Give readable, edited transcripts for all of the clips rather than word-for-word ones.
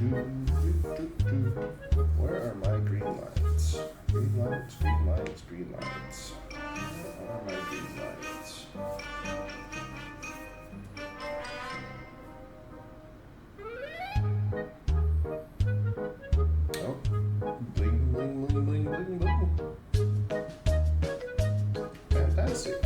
Where are my green lights? Green lights, green lights, green lights. Where are my green lights? Oh, bling, bling, bling, bling, bling, bling. Fantastic.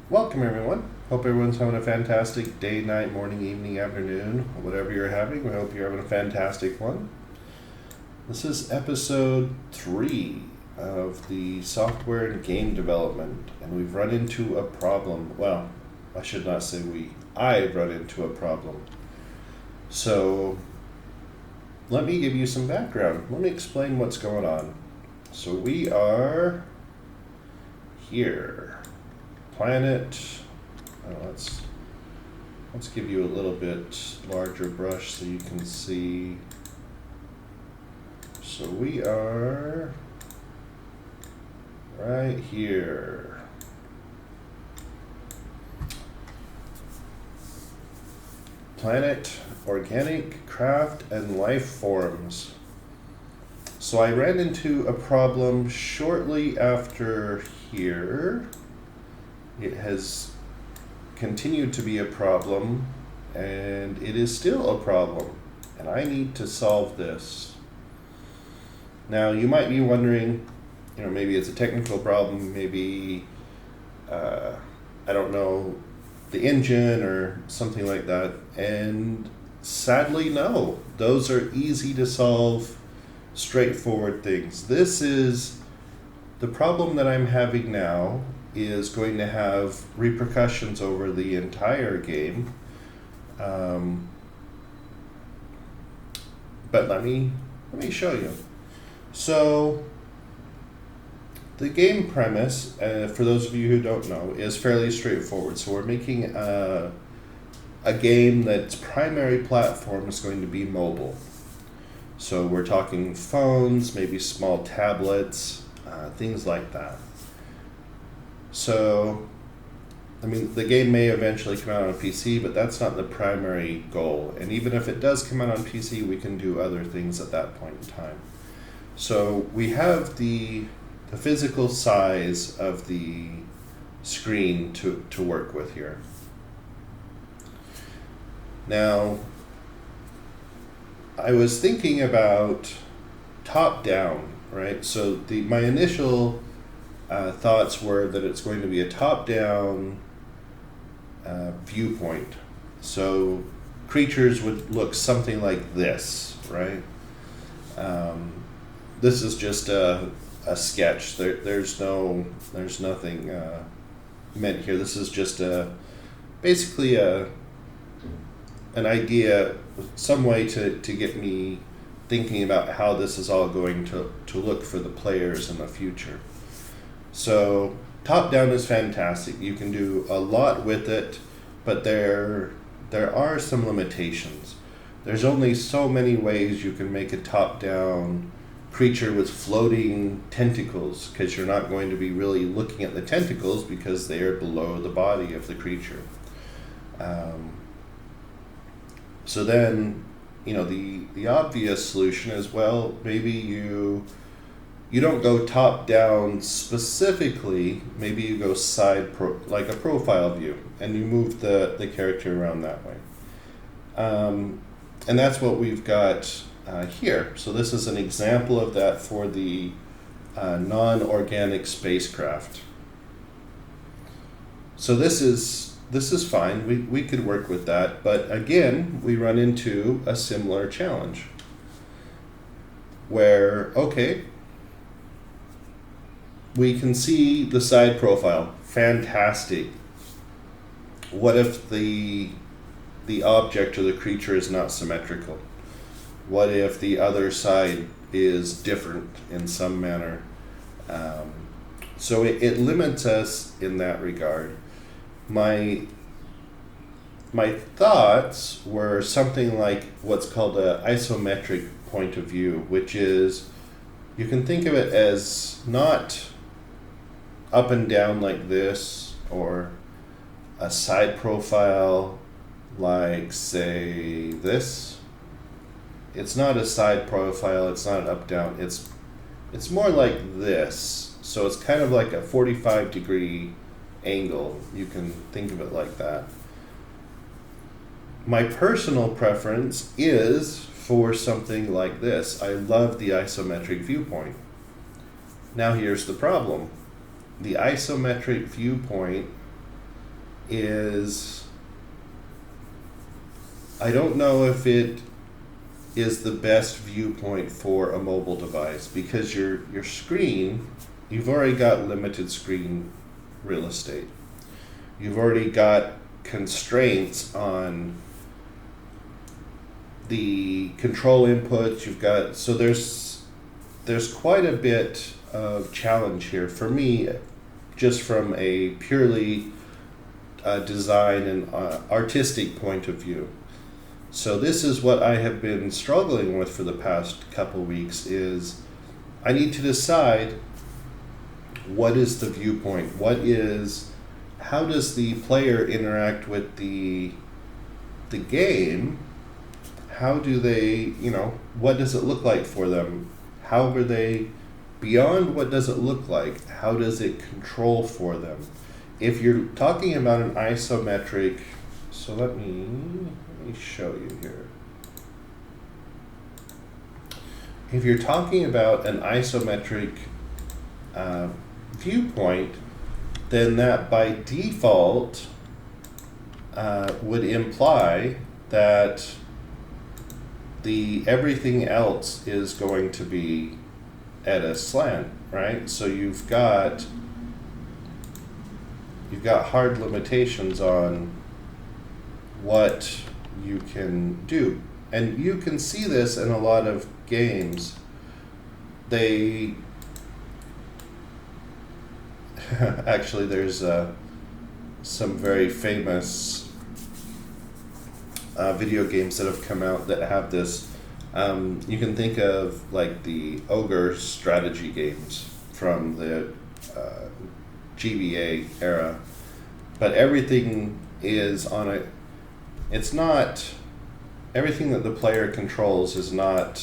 Welcome, everyone. Hope everyone's having a fantastic day, night, morning, evening, afternoon, whatever you're having. We hope you're having a fantastic one. This is episode 3 of the software and game development, and we've run into a problem. Well, I should not say we. I've run into a problem. So, let me give you some background. Let me explain what's going on. So we are here. Planet. Let's give you a little bit larger brush so you can see. So we are right here. Planet, organic, craft, and life forms. So I ran into a problem shortly after here. It has continued to be a problem, and it is still a problem, and I need to solve this. Now, you might be wondering, maybe it's a technical problem, maybe, I don't know, the engine or something like that, and sadly, no. Those are easy to solve, straightforward things. This is the problem that I'm having now is going to have repercussions over the entire game. But let me show you. So the game premise, for those of you who don't know, is fairly straightforward. So we're making a game that's primary platform is going to be mobile. So we're talking phones, maybe small tablets, things like that. So, the game may eventually come out on PC, but that's not the primary goal. And even if it does come out on PC, we can do other things at that point in time. So we have the physical size of the screen to work with here. Now, I was thinking about top-down, right? So my initial thoughts were that it's going to be a top-down viewpoint. So creatures would look something like this, right? This is just a sketch. There's nothing meant here. This is just basically an idea, some way to get me thinking about how this is all going to look for the players in the future. So top-down is fantastic. You can do a lot with it, but there are some limitations. There's only so many ways you can make a top-down creature with floating tentacles, because you're not going to be really looking at the tentacles because they are below the body of the creature. So then, the obvious solution is, well, maybe you don't go top down specifically, maybe you go like a profile view, and you move the character around that way. And that's what we've got here. So this is an example of that for the non-organic spacecraft. So this is fine, we could work with that, but again, we run into a similar challenge where, okay, we can see the side profile. Fantastic. What if the object or the creature is not symmetrical? What if the other side is different in some manner? So it limits us in that regard. My thoughts were something like what's called an isometric point of view, which is, you can think of it as not up and down like this, or a side profile like say this. It's not a side profile, it's not an up down, it's more like this. So it's kind of like a 45-degree angle. You can think of it like that. My personal preference is for something like this. I love the isometric viewpoint. Now here's the problem. The isometric viewpoint is, I don't know if it is the best viewpoint for a mobile device, because your screen, you've already got limited screen real estate. You've already got constraints on the control inputs. You've got, so there's quite a bit of challenge here for me, just from a purely design and artistic point of view. So this is what I have been struggling with for the past couple weeks, is I need to decide what is the viewpoint, how does the player interact with the game, how do they, what does it look like for them, how are they, beyond what does it look like, how does it control for them. If you're talking about an isometric, so let me show you here. If you're talking about an isometric viewpoint, then that by default would imply that everything else is going to be at a slant, right? So you've got hard limitations on what you can do. And you can see this in a lot of games. They actually, there's some very famous video games that have come out that have this. You can think of like the Ogre strategy games from the GBA era, but everything is on a, it's not, everything that the player controls is not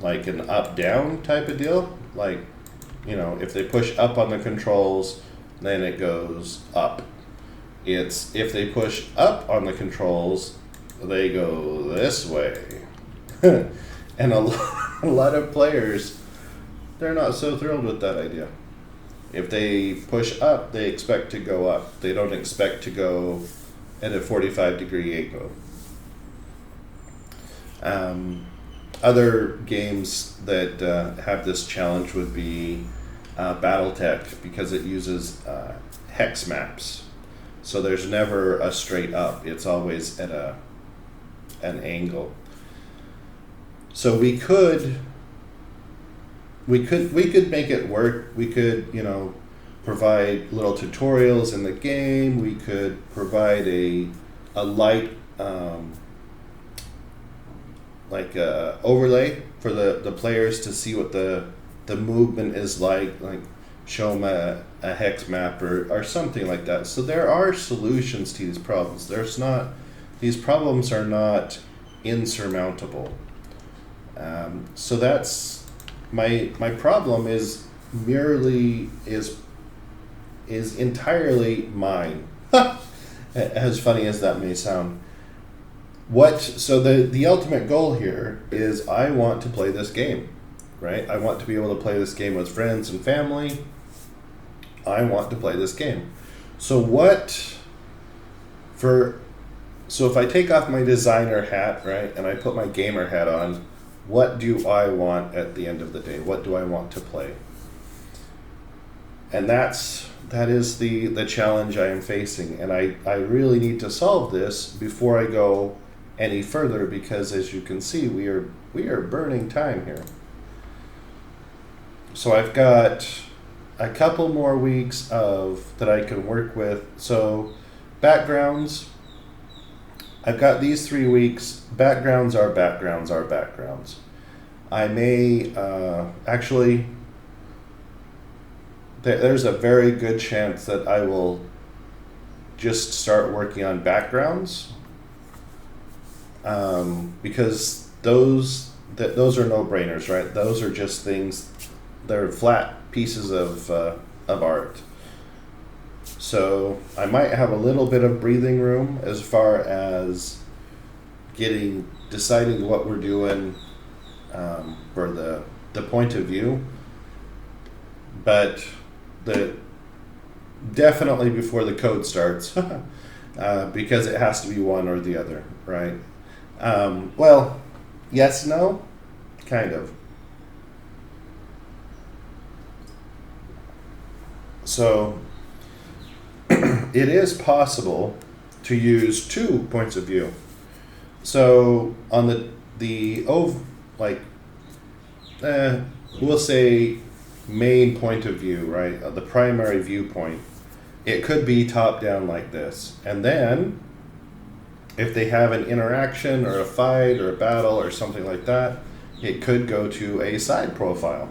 like an up-down type of deal. Like, if they push up on the controls, then it goes up. It's if they push up on the controls, they go this way. And a lot of players, they're not so thrilled with that idea. If they push up, they expect to go up. They don't expect to go at a 45-degree angle. Other games that have this challenge would be BattleTech, because it uses hex maps. So there's never a straight up. It's always at an angle. So we could make it work. We could, provide little tutorials in the game. We could provide a light overlay for the players to see what the movement is like show them a hex map or something like that. So there are solutions to these problems. These problems are not insurmountable. So that's my problem is entirely mine. As funny as that may sound. So the ultimate goal here is I want to play this game, right? I want to be able to play this game with friends and family. I want to play this game. So if I take off my designer hat, right, and I put my gamer hat on, what do I want at the end of the day? What do I want to play? And that is the challenge I am facing. And I really need to solve this before I go any further, because as you can see, we are burning time here. So I've got a couple more weeks that I can work with. So backgrounds, I've got these 3 weeks. Backgrounds are backgrounds are backgrounds. I may actually, there's a very good chance that I will just start working on backgrounds, because those are no-brainers, right? Those are just things, they're flat pieces of art. So I might have a little bit of breathing room as far as deciding what we're doing for the point of view, but definitely before the code starts, because it has to be one or the other, right? Well, yes, no, kind of. So it is possible to use 2 points of view. So on we'll say main point of view, right? The primary viewpoint. It could be top down like this. And then if they have an interaction or a fight or a battle or something like that, it could go to a side profile.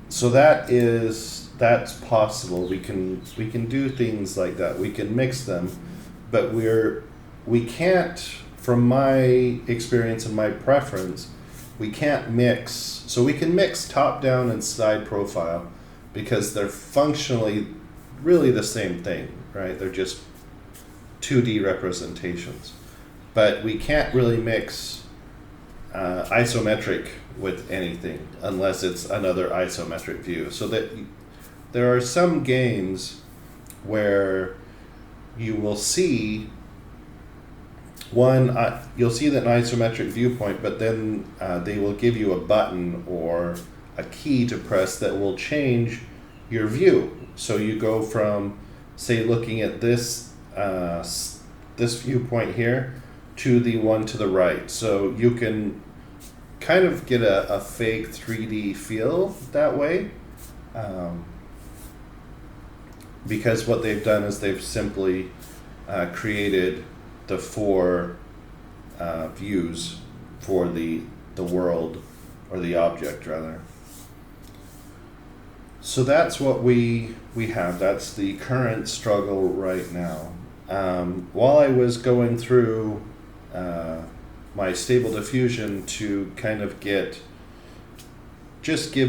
So that's possible. We can do things like that. We can mix them, but we can't, from my experience and my preference, we can't mix. So we can mix top down and side profile because they're functionally really the same thing, right? They're just 2D representations, but we can't really mix isometric with anything unless it's another isometric view. So that there are some games where you will see you'll see that an isometric viewpoint, but then they will give you a button or a key to press that will change your view. So you go from, say, looking at this viewpoint here to the one to the right. So you can kind of get a fake 3D feel that way, because what they've done is they've simply created the 4 views for the world, or the object rather. So that's what we have. That's the current struggle right now. While I was going through my Stable Diffusion to kind of give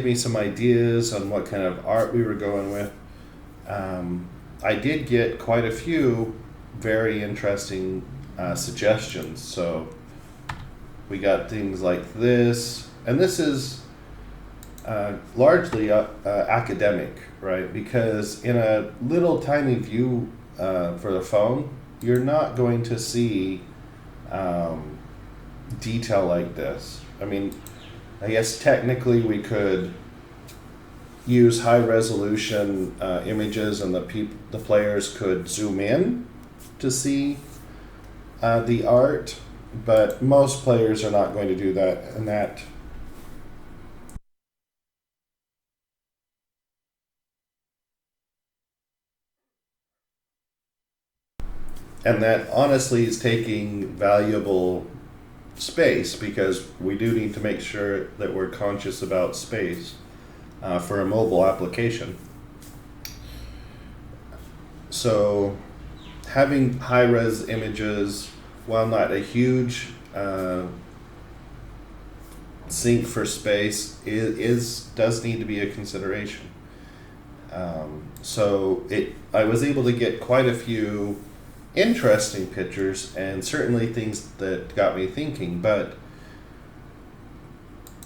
me some ideas on what kind of art we were going with, I did get quite a few very interesting suggestions. So we got things like this, and this is largely academic, right? Because in a little tiny view for the phone, you're not going to see detail like this. I mean, I guess technically we could use high resolution images, and the players could zoom in to see the art, but most players are not going to do that, and that honestly is taking valuable space, because we do need to make sure that we're conscious about space for a mobile application. So having high-res images, while not a huge sink for space, does need to be a consideration. So I was able to get quite a few interesting pictures, and certainly things that got me thinking. But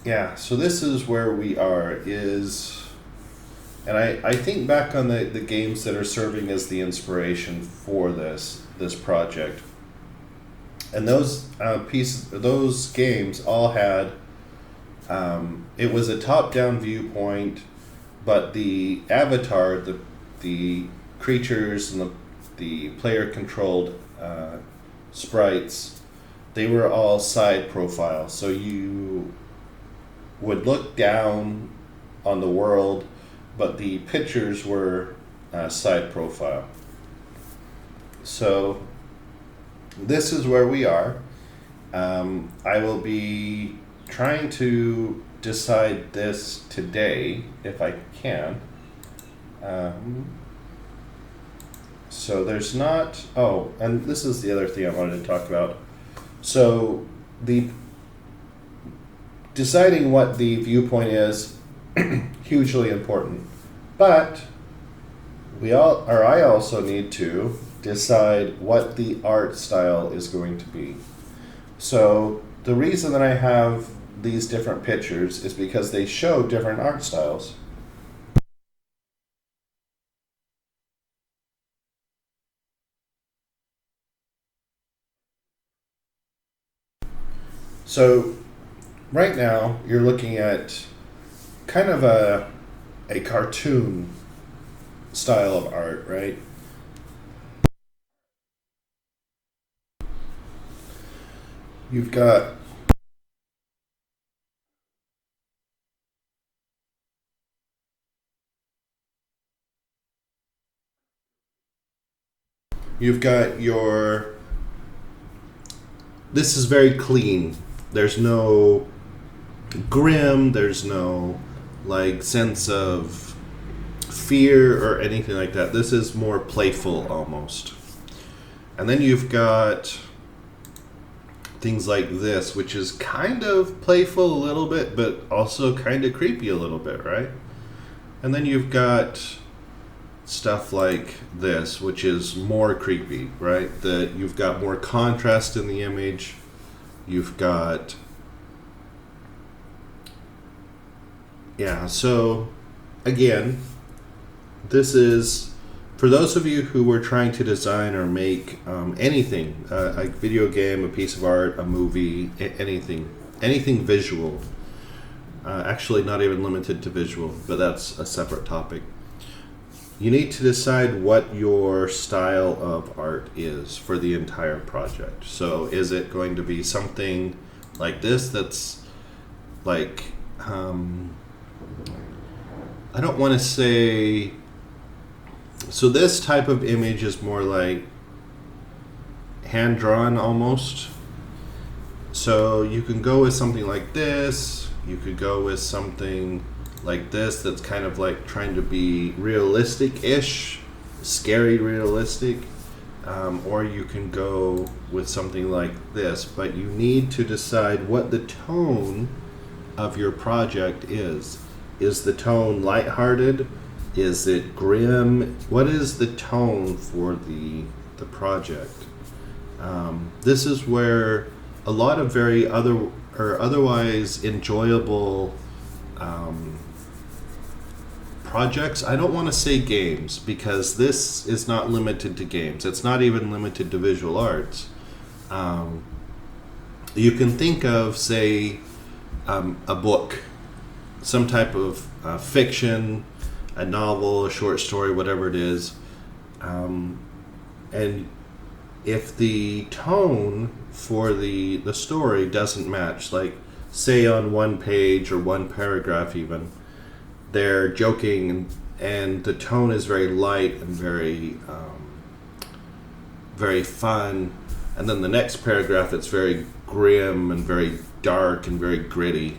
yeah, so this is where we are, and I think back on the games that are serving as the inspiration for this project, and those games all had it was a top-down viewpoint, but the avatar, the creatures and the player-controlled sprites, they were all side profile. So you would look down on the world, but the pictures were side profile. So this is where we are. I will be trying to decide this today, if I can. So there's not, oh, and this is the other thing I wanted to talk about. So the deciding what the viewpoint is, hugely important. But I also need to decide what the art style is going to be. So the reason that I have these different pictures is because they show different art styles. So right now you're looking at kind of a cartoon style of art, right? You've got your, this is very clean. There's no grim, there's no like sense of fear or anything like that. This is more playful almost. And then you've got things like this, which is kind of playful a little bit, but also kind of creepy a little bit, right? And then you've got stuff like this, which is more creepy, right? That you've got more contrast in the image. You've got, yeah, so again, this is for those of you who were trying to design or make anything, a video game, a piece of art, a movie, anything visual. Actually, not even limited to visual, but that's a separate topic. You need to decide what your style of art is for the entire project. So is it going to be something like this that's like, I don't want to say, so this type of image is more like hand-drawn almost. So you can go with something like this. You could go with something like this that's kind of like trying to be realistic-ish, scary realistic, or you can go with something like this, but you need to decide what the tone of your project is. Is the tone lighthearted? Is it grim? What is the tone for the project? This is where a lot of very otherwise enjoyable projects. I don't want to say games because this is not limited to games. It's not even limited to visual arts. You can think of, say, a book, some type of fiction, a novel, a short story, whatever it is. And if the tone for the story doesn't match, like say on one page or one paragraph even, they're joking and the tone is very light and very very fun, and then the next paragraph it's very grim and very dark and very gritty.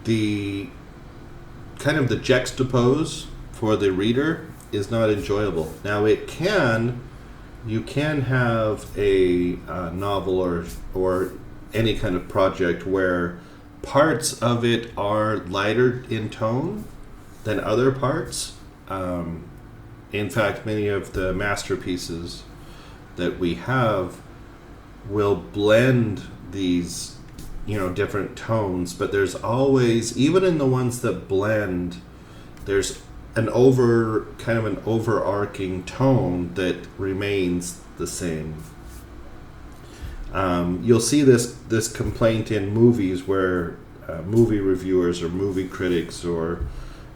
The kind of the juxtapose for the reader is not enjoyable. Now you can have a novel or any kind of project where parts of it are lighter in tone than other parts. In fact, many of the masterpieces that we have will blend these, different tones, but there's always, even in the ones that blend, there's an overarching tone that remains the same. You'll see this complaint in movies where movie reviewers or movie critics or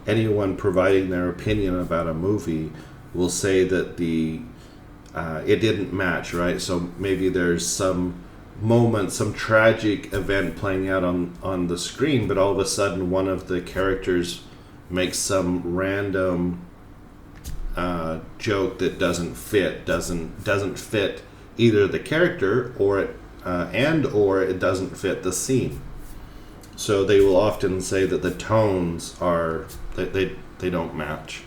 anyone providing their opinion about a movie will say that it didn't match, right? So maybe there's some moment, some tragic event playing out on the screen, but all of a sudden one of the characters makes some random joke that doesn't fit either the character or it doesn't fit the scene. So they will often say that the tones are they don't match.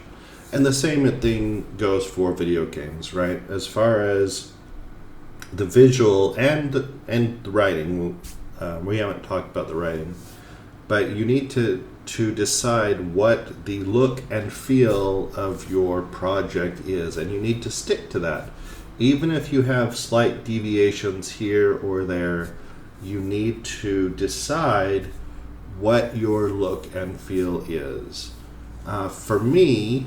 And the same thing goes for video games, right? As far as the visual and the writing, we haven't talked about the writing, but you need to decide what the look and feel of your project is, and you need to stick to that. Even if you have slight deviations here or there, you need to decide what your look and feel is. For me,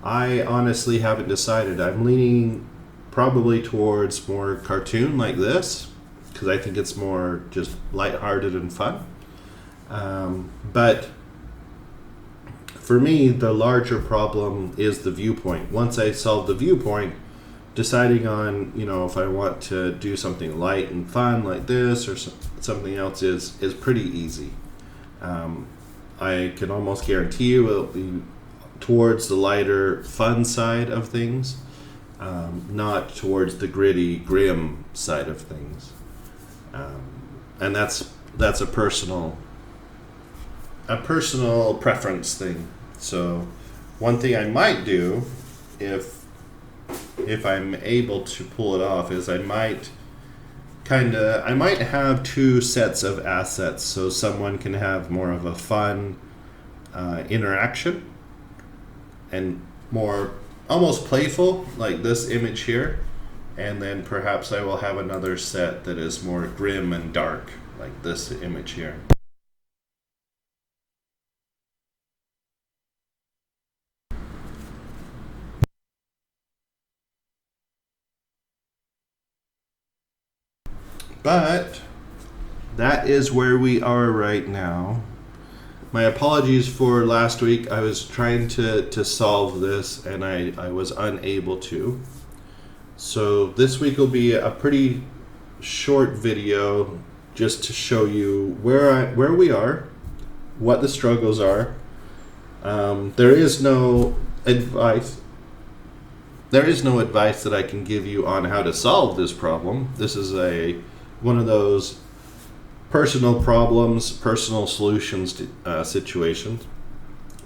I honestly haven't decided. I'm leaning probably towards more cartoon like this, because I think it's more just lighthearted and fun. But for me, the larger problem is the viewpoint. Once I solve the viewpoint, deciding on, if I want to do something light and fun like this or something else is pretty easy. I can almost guarantee you it'll be towards the lighter, fun side of things, not towards the gritty, grim side of things. And that's a personal preference thing. So one thing I might do, if I'm able to pull it off, is I might have two sets of assets, so someone can have more of a fun interaction and more almost playful, like this image here, and then perhaps I will have another set that is more grim and dark, like this image here. But that is where we are right now. My apologies for last week. I was trying to solve this and I was unable to. So this week will be a pretty short video just to show you where we are, what the struggles are. There is no advice. There is no advice that I can give you on how to solve this problem. This is one of those personal problems, personal solutions situations.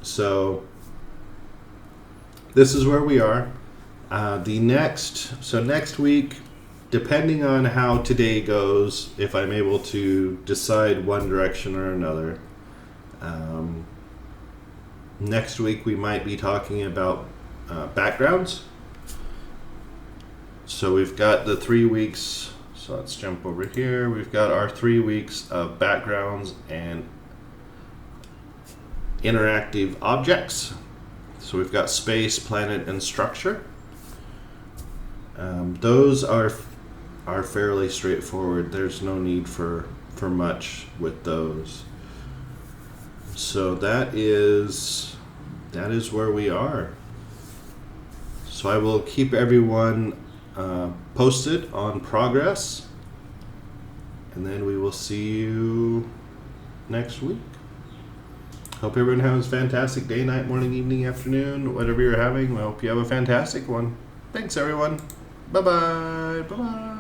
So this is where we are. Next week, depending on how today goes, if I'm able to decide one direction or another, next week we might be talking about backgrounds. So we've got the 3 weeks. So let's jump over here. We've got our 3 weeks of backgrounds and interactive objects. So we've got space, planet, and structure. Those are fairly straightforward. There's no need for much with those. So that is where we are. So I will keep everyone posted on progress, and then we will see you next week. Hope everyone has a fantastic day, night, morning, evening, afternoon, whatever you're having. I hope you have a fantastic one. Thanks, everyone. Bye-bye. Bye-bye.